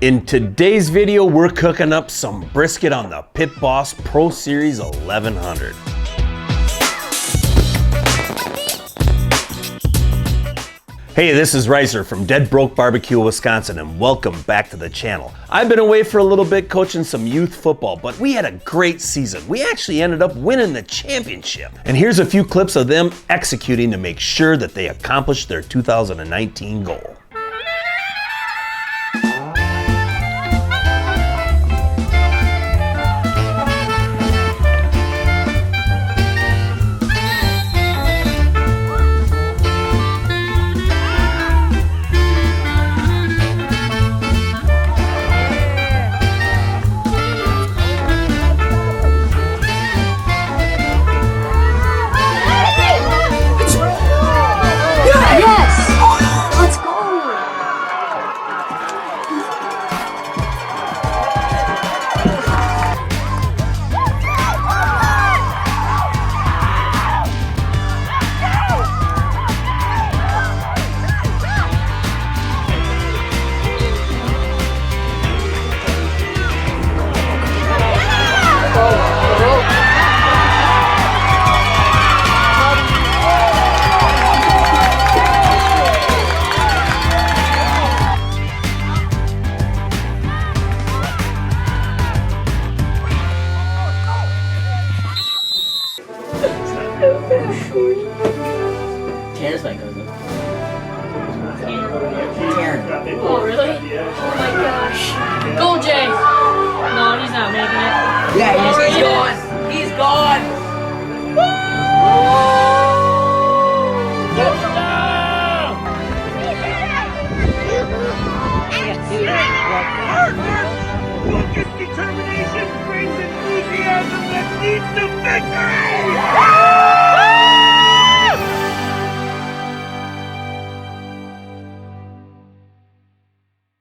In today's video, we're cooking up some brisket on the Pit Boss Pro Series 1100. Hey, this is Ricer from Dead Broke Barbecue, Wisconsin, and welcome back to the channel. I've been away for a little bit coaching some youth football, but we had a great season. We actually ended up winning the championship. And here's a few clips of them executing to make sure that they accomplished their 2019 goal. Tanner's my cousin. Oh, really? Oh my gosh. Go, Jay! No, he's not making it. Yeah, he's gone! He's gone! Hard work, focus, determination brings enthusiasm that leads to victory!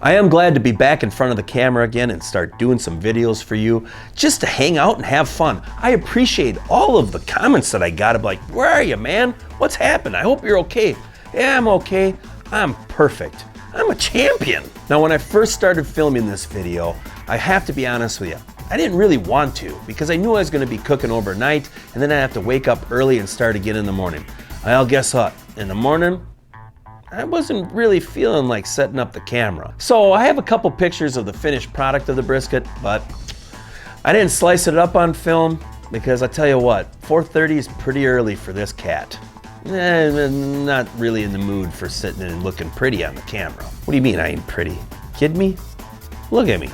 I am glad to be back in front of the camera again and start doing some videos for you, just to hang out and have fun. I appreciate all of the comments that I got of like, where are you, man? What's happened? I hope you're okay. Yeah, I'm okay. I'm perfect. I'm a champion. Now, when I first started filming this video, I have to be honest with you, I didn't really want to because I knew I was going to be cooking overnight and then I have to wake up early and start again in the morning. Well, guess what? In the morning, I wasn't really feeling like setting up the camera. So I have a couple pictures of the finished product of the brisket, but I didn't slice it up on film because I tell you what, 4:30 is pretty early for this cat. Not really in the mood for sitting and looking pretty on the camera. What do you mean I ain't pretty? Kidding me? Look at me.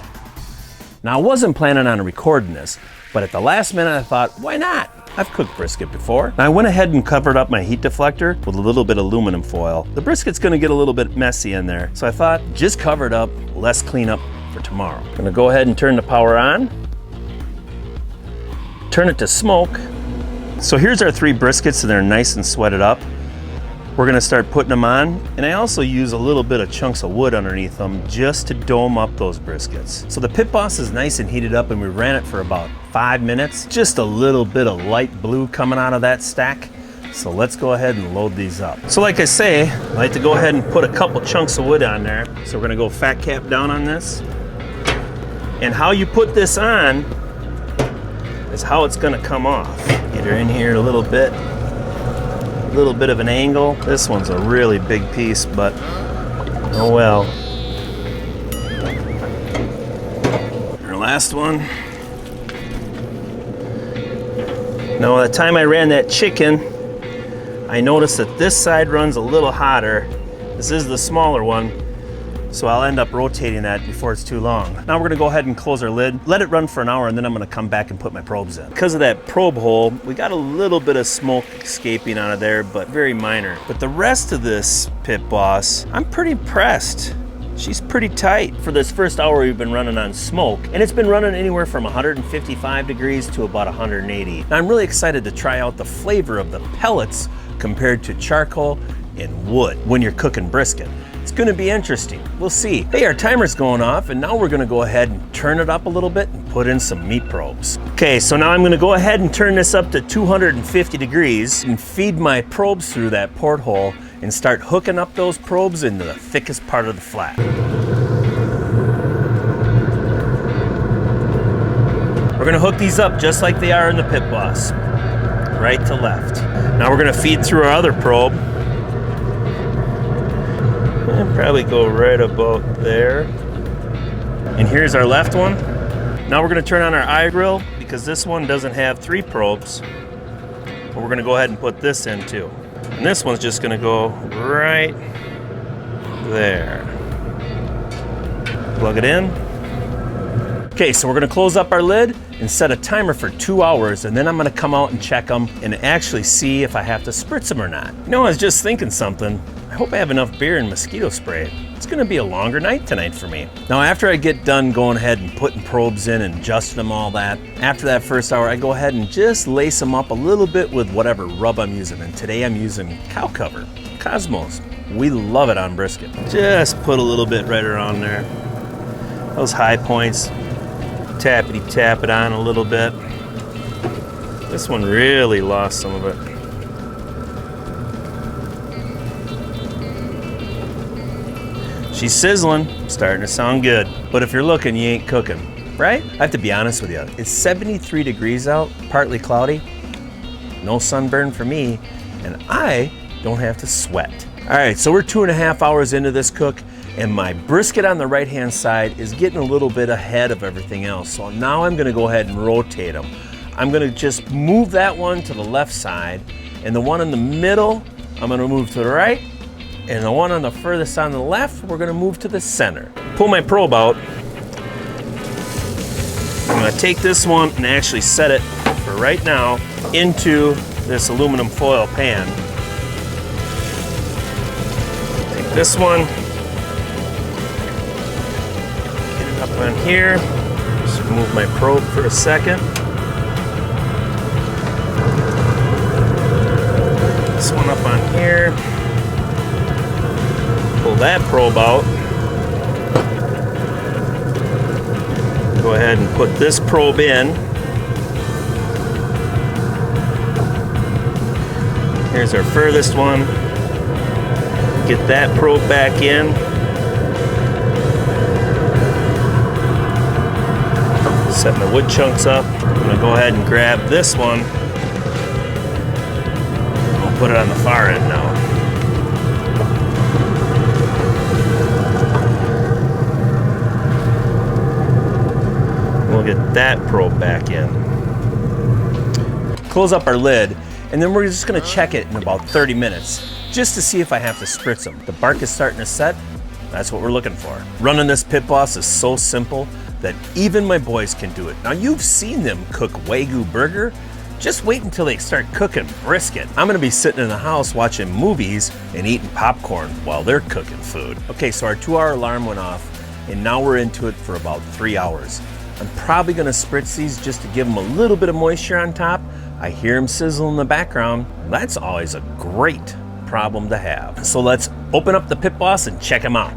Now I wasn't planning on recording this, but at the last minute I thought, why not? I've cooked brisket before. Now I went ahead and covered up my heat deflector with a little bit of aluminum foil. The brisket's gonna get a little bit messy in there, so I thought just cover it up, less cleanup for tomorrow. I'm gonna go ahead and turn the power on. Turn it to smoke. So here's our 3 briskets and they're nice and sweated up. We're gonna start putting them on, and I also use a little bit of chunks of wood underneath them just to dome up those briskets. So the Pit Boss is nice and heated up and we ran it for about 5 minutes. Just a little bit of light blue coming out of that stack. So let's go ahead and load these up. So like I say, I like to go ahead and put a couple chunks of wood on there. So we're gonna go fat cap down on this. And how you put this on is how it's gonna come off. Get her in here a little bit of an angle. This one's a really big piece, but oh well. Our last one. Now, by the time I ran that chicken, I noticed that this side runs a little hotter. This is the smaller one, so I'll end up rotating that before it's too long. Now we're gonna go ahead and close our lid, let it run for an hour, and then I'm gonna come back and put my probes in. Because of that probe hole, we got a little bit of smoke escaping out of there, but very minor. But the rest of this Pit Boss, I'm pretty impressed. She's pretty tight. For this first hour, we've been running on smoke, and it's been running anywhere from 155 degrees to about 180. Now I'm really excited to try out the flavor of the pellets compared to charcoal and wood when you're cooking brisket. It's gonna be interesting. We'll see. Hey, our timer's going off, and now we're gonna go ahead and turn it up a little bit and put in some meat probes. Okay, so now I'm gonna go ahead and turn this up to 250 degrees and feed my probes through that porthole and start hooking up those probes into the thickest part of the flat. We're gonna hook these up just like they are in the Pit Boss, right to left. Now we're gonna feed through our other probe. And probably go right about there. And here's our left one. Now we're gonna turn on our eye grill because this one doesn't have 3 probes. But we're gonna go ahead and put this in too. And this one's just gonna go right there. Plug it in. Okay, so we're gonna close up our lid and set a timer for 2 hours, and then I'm gonna come out and check them and actually see if I have to spritz them or not. You know, I was just thinking something. I hope I have enough beer and mosquito spray. It's gonna be a longer night tonight for me. Now, after I get done going ahead and putting probes in and adjusting them all that, after that first hour, I go ahead and just lace them up a little bit with whatever rub I'm using. And today I'm using cow cover, Cosmos. We love it on brisket. Just put a little bit right around there. Those high points, tappity tap it on a little bit. This one really lost some of it. She's sizzling, starting to sound good. But if you're looking, you ain't cooking, right? I have to be honest with you. It's 73 degrees out, partly cloudy, no sunburn for me, and I don't have to sweat. All right, so we're 2.5 hours into this cook, and my brisket on the right-hand side is getting a little bit ahead of everything else. So now I'm gonna go ahead and rotate them. I'm gonna just move that one to the left side, and the one in the middle, I'm gonna move to the right, and the one on the furthest on the left, we're gonna move to the center. Pull my probe out. I'm gonna take this one and actually set it for right now into this aluminum foil pan. Take this one, get it up on here. Just move my probe for a second. This one up on here. Pull that probe out. Go ahead and put this probe in. Here's our furthest one. Get that probe back in. Set my wood chunks up. I'm gonna go ahead and grab this one. I'll put it on the far end now. We'll get that probe back in. Close up our lid, and then we're just gonna check it in about 30 minutes, just to see if I have to spritz them. The bark is starting to set, that's what we're looking for. Running this Pit Boss is so simple that even my boys can do it. Now you've seen them cook Wagyu burger, just wait until they start cooking brisket. I'm gonna be sitting in the house watching movies and eating popcorn while they're cooking food. Okay, so our 2-hour alarm went off, and now we're into it for about 3 hours. I'm probably gonna spritz these just to give them a little bit of moisture on top. I hear them sizzle in the background. That's always a great problem to have. So let's open up the Pit Boss and check them out.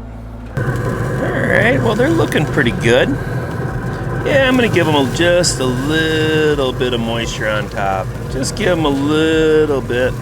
All right, well, they're looking pretty good. Yeah, I'm gonna give them just a little bit of moisture on top. Just give them a little bit.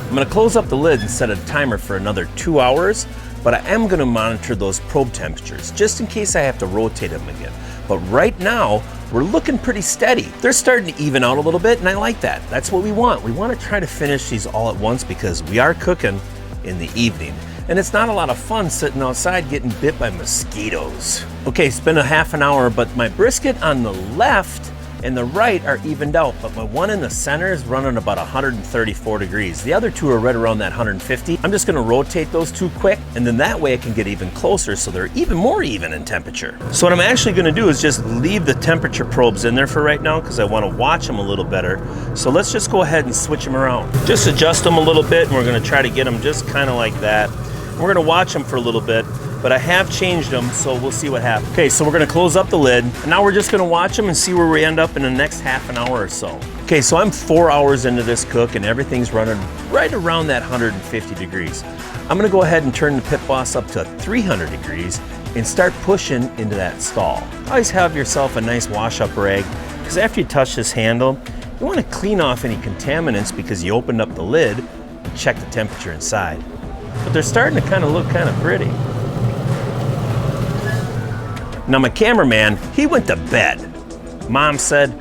I'm gonna close up the lid and set a timer for another 2 hours, but I am gonna monitor those probe temperatures just in case I have to rotate them again. But right now, we're looking pretty steady. They're starting to even out a little bit, and I like that. That's what we want. We wanna try to finish these all at once because we are cooking in the evening. And it's not a lot of fun sitting outside getting bit by mosquitoes. Okay, it's been a half an hour, but my brisket on the left and the right are evened out, but my one in the center is running about 134 degrees. The other two are right around that 150. I'm just gonna rotate those two quick, and then that way I can get even closer so they're even more even in temperature. So what I'm actually gonna do is just leave the temperature probes in there for right now because I wanna watch them a little better. So let's just go ahead and switch them around. Just adjust them a little bit, and we're gonna try to get them just kind of like that. And we're gonna watch them for a little bit, but I have changed them, so we'll see what happens. Okay, so we're gonna close up the lid, and now we're just gonna watch them and see where we end up in the next half an hour or so. Okay, so I'm 4 hours into this cook, and everything's running right around that 150 degrees. I'm gonna go ahead and turn the Pit Boss up to 300 degrees and start pushing into that stall. Always have yourself a nice wash-up rag, because after you touch this handle, you wanna clean off any contaminants because you opened up the lid and check the temperature inside. But they're starting to kind of look kind of pretty. Now my cameraman, he went to bed. Mom said,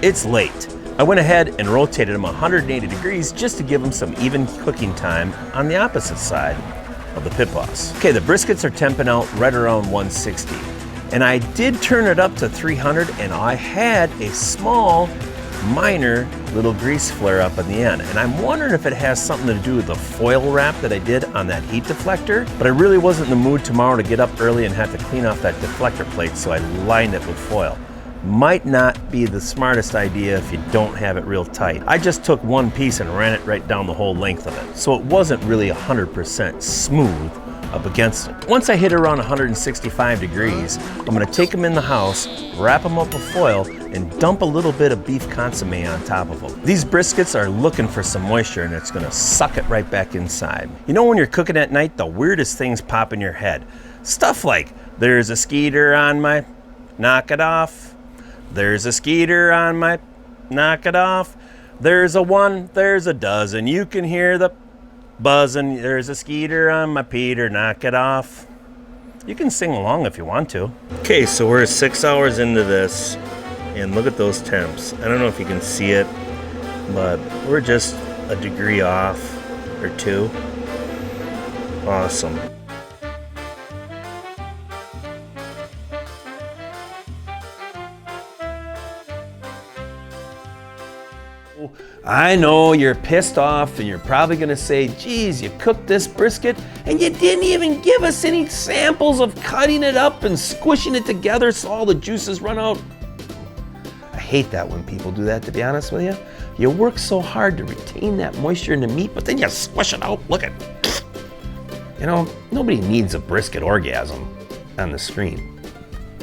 it's late. I went ahead and rotated them 180 degrees just to give them some even cooking time on the opposite side of the pit boss. Okay, the briskets are temping out right around 160. And I did turn it up to 300 and I had a small, minor little grease flare up in the end. And I'm wondering if it has something to do with the foil wrap that I did on that heat deflector. But I really wasn't in the mood tomorrow to get up early and have to clean off that deflector plate, so I lined it with foil. Might not be the smartest idea if you don't have it real tight. I just took one piece and ran it right down the whole length of it. So it wasn't really 100% smooth up against it. Once I hit around 165 degrees, I'm gonna take them in the house, wrap them up with foil, and dump a little bit of beef consomme on top of them. These briskets are looking for some moisture and it's gonna suck it right back inside. You know when you're cooking at night, the weirdest things pop in your head. Stuff like, there's a skeeter on my, knock it off. There's a skeeter on my, knock it off. There's a one, there's a dozen. You can hear the buzzing. There's a skeeter on my Peter, knock it off. You can sing along if you want to. Okay, so we're 6 hours into this, and look at those temps. I don't know if you can see it, but we're just a degree off or two. Awesome. I know you're pissed off and you're probably gonna say, geez, you cooked this brisket and you didn't even give us any samples of cutting it up and squishing it together so all the juices run out. I hate that when people do that, to be honest with you. You work so hard to retain that moisture in the meat, but then you squish it out. Look at, you know, nobody needs a brisket orgasm on the screen.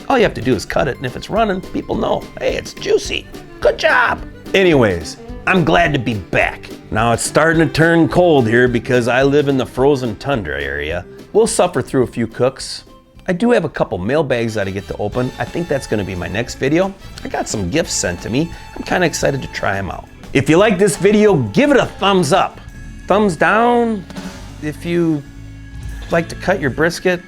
All you have to do is cut it, and if it's running, people know, hey, it's juicy. Good job. Anyways, I'm glad to be back. Now it's starting to turn cold here because I live in the frozen tundra area. We'll suffer through a few cooks. I do have a couple mailbags that I get to open. I think that's gonna be my next video. I got some gifts sent to me. I'm kinda excited to try them out. If you like this video, give it a thumbs up. Thumbs down if you like to cut your brisket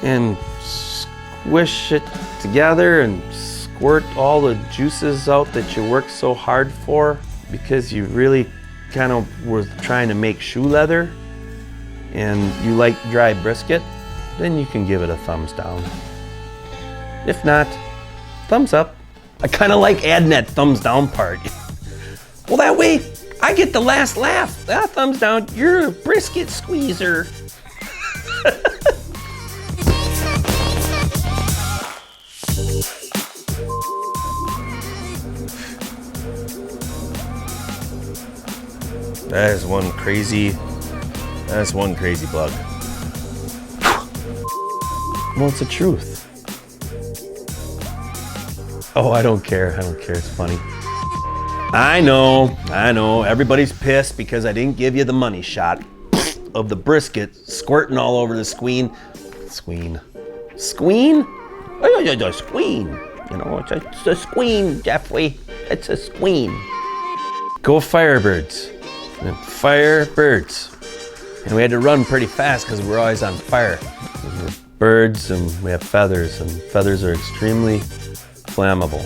and squish it together and squirt all the juices out that you worked so hard for because you really kind of were trying to make shoe leather and you like dry brisket, then you can give it a thumbs down. If not, thumbs up. I kind of like adding that thumbs down part. Well, that way I get the last laugh. Thumbs down, you're a brisket squeezer. That's one crazy bug. Well, it's the truth. Oh, I don't care, it's funny. I know, everybody's pissed because I didn't give you the money shot of the brisket squirting all over the squeen? Oh, yeah, squeen. You know, it's a squeen, Jeffrey. It's a squeen. Go Firebirds. Firebirds. And we had to run pretty fast because we're always on fire. We're birds and we have feathers, and feathers are extremely flammable.